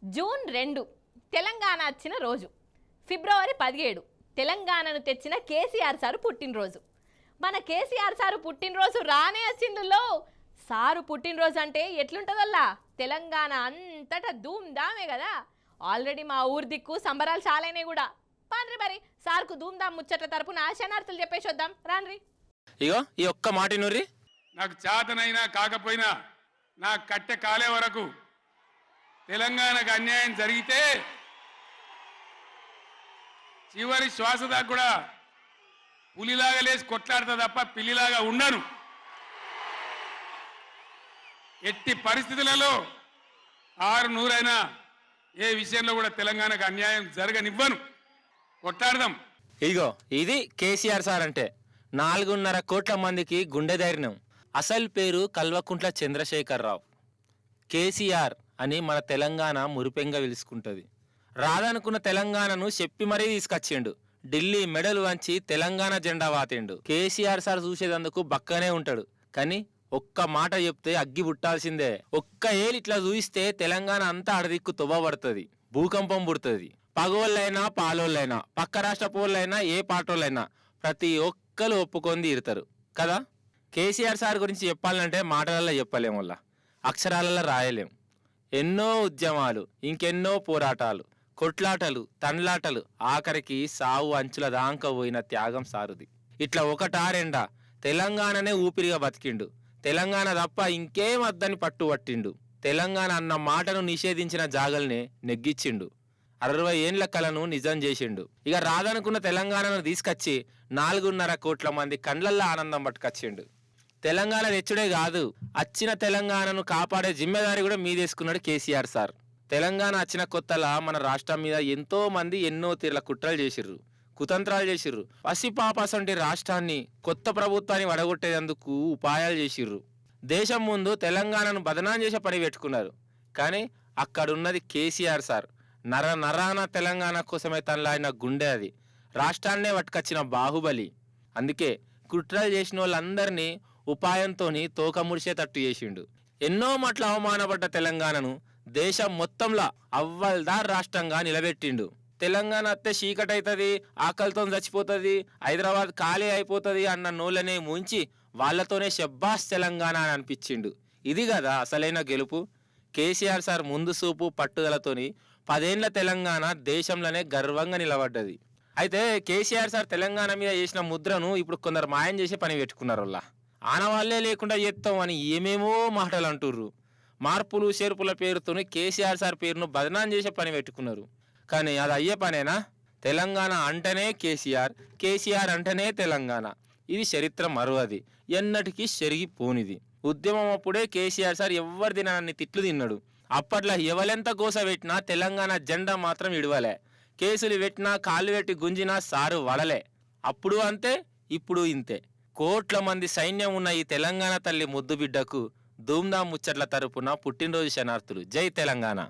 June 2 Telangana వచ్చిన రోజు. ఫిబ్రవరి 17 తెలంగాణను తెచ్చిన కేసీఆర్ సారు పుట్టినరోజు. మన కేసీఆర్ సారు పుట్టినరోజు రానే వచ్చిందులో. సారు పుట్టినరోజు అంటే ఎట్లుంటుందల్లా, తెలంగాణ అంతటా ధూమ్ధామే కదా. ఆల్రెడీ మా ఊరి దిక్కు సంబరాలు చాలైనాయి కూడా. పాండ్రి మరి సార్కు ధూమ్ధామ్ ముచ్చట్ల తరపున శనార్థులు చెప్పేసి వద్దాం రాన్రి. ఇగో ఈ ఒక్క మాట నూరి, నాకు చేతనైనా కాకపోయినా నా కట్టె కాలే వరకు తెలంగాణకు అన్యాయం జరిగితే చివరి శ్వాస దాకా కూడా పులిలాగా లేచి కొట్లాడతా తప్ప పిల్లిలాగా ఉండను. ఎట్టి పరిస్థితులలో 600 ఏ విషయంలో కూడా తెలంగాణకు అన్యాయం జరగనివ్వను. కొట్లాడదాం. ఇగో ఇది కేసీఆర్ సార్ అంటే. 4.5 కోట్ల మందికి గుండె ధైర్యం. అసలు పేరు కల్వకుంట్ల చంద్రశేఖరరావు. కేసీఆర్ అని మన తెలంగాణ మురిపెంగా పిలుచుకుంటుంది. రాదనుకున్న తెలంగాణను చెప్పి మరీ తీసుకొచ్చిండు. ఢిల్లీ మెడలు వంచి తెలంగాణ జెండా వాతిండు. కేసీఆర్ సార్ చూసేదందుకు బక్కనే ఉంటాడు, కానీ ఒక్క మాట చెప్తే అగ్గి పుట్టాల్సిందే. ఒక్క ఏళ్ళు ఇట్లా చూయిస్తే తెలంగాణ అంతా అడదిక్కు తొవ్వబడుతుంది, భూకంపం పుడుతుంది. పగోళ్ళైనా పాలోళ్ళైనా పక్క రాష్ట్ర పోళ్ళైనా ఏ పాటోళ్ళైనా ప్రతి ఒక్కరు ఒప్పుకొని తీరుతారు కదా. కేసీఆర్ సార్ గురించి చెప్పాలంటే మాటలలో చెప్పలేం, వల్ల అక్షరాలలో రాయలేం. ఎన్నో ఉద్యమాలు, ఇంకెన్నో పోరాటాలు, కొట్లాటలు, తండ్లాటలు, ఆఖరికి సావు అంచుల దాకా పోయిన త్యాగం సారుది. ఇట్లా ఒకటారెండా తెలంగాణనే ఊపిరిగా బతికిండు. తెలంగాణ తప్ప ఇంకేం వద్దని పట్టుబట్టిండు. తెలంగాణ అన్న మాటను నిషేధించిన జాగల్నే నెగ్గిచ్చిండు. 60 ఏండ్ల కలను నిజం చేసిండు. ఇక రాదనుకున్న తెలంగాణను తీసుకొచ్చి 4.5 కోట్ల మంది కండ్లల్లో ఆనందం పట్టుకొచ్చిండు. తెలంగాణ తెచ్చుడే కాదు, వచ్చిన తెలంగాణను కాపాడే జిమ్మెదారి కూడా మీదేసుకున్నాడు కేసీఆర్ సార్. తెలంగాణ వచ్చిన కొత్తలా మన రాష్ట్రం మీద ఎంతో మంది ఎన్నో తీర్ల కుట్రలు చేసిర్రు, కుతంత్రాలు చేసిర్రు. పసిపాపసంటి రాష్ట్రాన్ని, కొత్త ప్రభుత్వాన్ని వడగొట్టేందుకు ఉపాయాలు చేసిర్రు. దేశం ముందు తెలంగాణను బదనాం చేసే పని పెట్టుకున్నారు. కానీ అక్కడున్నది కేసీఆర్ సార్. నరాన తెలంగాణ కోసమే తనలాడిన గుండె అది. రాష్ట్రాన్నే పట్టుకొచ్చిన బాహుబలి. అందుకే కుట్రలు చేసిన వాళ్ళందరినీ ఉపాయంతో తోక ముడిచేటట్టు చేసిండు. ఎన్నో మాటలు అవమానపడ్డ తెలంగాణను దేశం మొత్తంలో అవ్వల్దార్ రాష్ట్రంగా నిలబెట్టిండు. తెలంగాణ అత్తే చీకటైతుంది, ఆకలితో చచ్చిపోతుంది, హైదరాబాద్ ఖాళీ అయిపోతుంది అన్న నోళ్ళనే ముంచి వాళ్లతోనే షబ్బాస్ తెలంగాణ అని అనిపించిండు. ఇది కదా అసలైన గెలుపు. కేసీఆర్ సార్ ముందు చూపు పట్టుదలతోని 10 ఏండ్ల తెలంగాణ దేశంలోనే గర్వంగా నిలబడ్డది. అయితే కేసీఆర్ సార్ తెలంగాణ మీద చేసిన ముద్రను ఇప్పుడు కొందరు మాయం చేసే పని పెట్టుకున్నారు. వాళ్ళ ఆనవాళ్లే లేకుండా చేస్తాం అని ఏమేమో మాటలు అంటుర్రు. మార్పులు చేర్పుల పేరుతోని కేసీఆర్ సార్ పేరును బదనాం చేసే పని పెట్టుకున్నారు. కానీ అది అయ్యే పనేనా? తెలంగాణ అంటేనే కేసీఆర్, కేసీఆర్ అంటేనే తెలంగాణ. ఇది చరిత్ర మరువది, ఎన్నటికీ చెరిగిపోనిది. ఉద్యమం అప్పుడే కేసీఆర్ సార్ ఎవరి దినాన్ని తిట్లు తిన్నాడు. అప్పట్లో ఎవలెంత గోస పెట్టినా తెలంగాణ జెండా మాత్రం ఇడవలే. కేసులు పెట్టినా, కాళ్ళు పెట్టి గుంజినా సారు వడలే. అప్పుడు అంతే, ఇప్పుడు ఇంతే. కోట్ల మంది సైన్యం ఉన్న ఈ తెలంగాణ తల్లి ముద్దు బిడ్డకు ధూమ్ధామ్ ముచ్చట్ల తరపున పుట్టినరోజు శనార్థులు. జై తెలంగాణ.